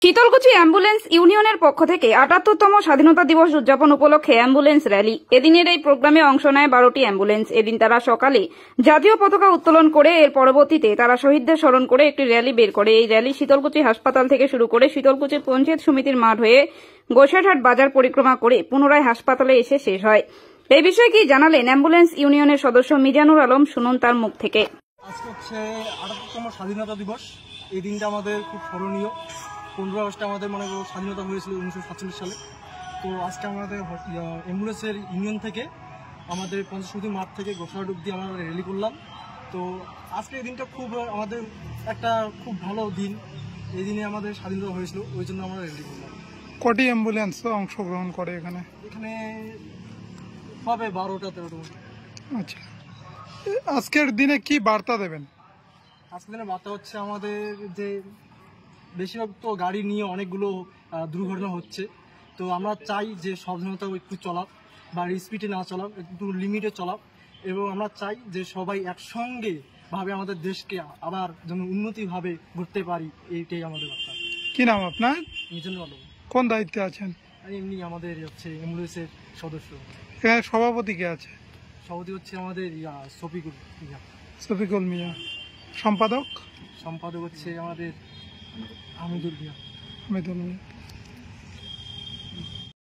Sitalkuchi ambulance ইউনিয়নের পক্ষ থেকে ৭৮তম স্বাধীনতা দিবস উদযাপন উপলক্ষে অ্যাম্বুলেন্স র্যালি। এদিনের এই প্রোগ্রামে অংশ নেয় ১২টি অ্যাম্বুলেন্স। এদিন তারা সকালে জাতীয় পতাকা উত্তোলন করে এর পরবর্তীতে তারা শহীদদের স্মরণ করে একটি র্যালি বের করে। এই র্যালি শীতলকুচি হাসপাতাল থেকে শুরু করে শীতলকুচি পঞ্চায়েত সমিতির মাঠ হয়ে গোসাইরহাট বাজার পরিক্রমা করে পুনরায় হাসপাতালে এসে শেষ হয়। এই বিষয়ে কি জানালেন অ্যাম্বুলেন্স ইউনিয়নের সদস্য মিজানুর আলম, শুনুন তার মুখ থেকে। আজকে হচ্ছে ৭৮তম স্বাধীনতা দিবস। এই দিনটা আমাদের খুব স্মরণীয়। 15 আগস্টে আমাদের স্বাধীনতা হয়েছিল 1947 সালে। তো আজকে আমাদের অ্যাম্বুলেন্সের ইউনিয়ন থেকে আমাদের পঞ্চায়েত সমিতির মাঠ থেকে গোসাইরহাট অব্দি আমরা র্যালি করলাম। তো আজকে এই দিনটা আমাদের একটা খুব ভালো দিন। এই দিনে আমাদের স্বাধীনতা হয়েছিল, ওই জন্য আমরা র্যালি করলাম। কটি অ্যাম্বুলেন্স অংশগ্রহণ করে এখানে? এখানে হবে 12টা-13টা। আচ্ছা, আজকের দিনে কি বার্তা দেবেন? আজকের দিনে বার্তা হচ্ছে আমাদের যে বেশিরভাগ তো গাড়ি নিয়ে অনেকগুলো দুর্ঘটনা হচ্ছে। তো আমরা চাই যে সাবধানতা একটু চলাক বা স্পিডে না চলাক, একটু লিমিটে চলাক, এবং আমরা চাই যে সবাই একসঙ্গে ভাবে আমাদের দেশকে আবার যেন উন্নতিভাবে গড়তে পারি। এইটাই আমাদের বার্তা। কি নাম আপনার? মিজানুর আলম। কোন দায়িত্বে আছেন? এমনি আমাদের হচ্ছে অ্যাম্বুলেন্সের সদস্য। এখানে সভাপতি কে আছে? সভাপতি হচ্ছে আমাদের শফিকুল মিয়া। সম্পাদক? সম্পাদক হচ্ছে আমাদের হামিদুল মিয়া।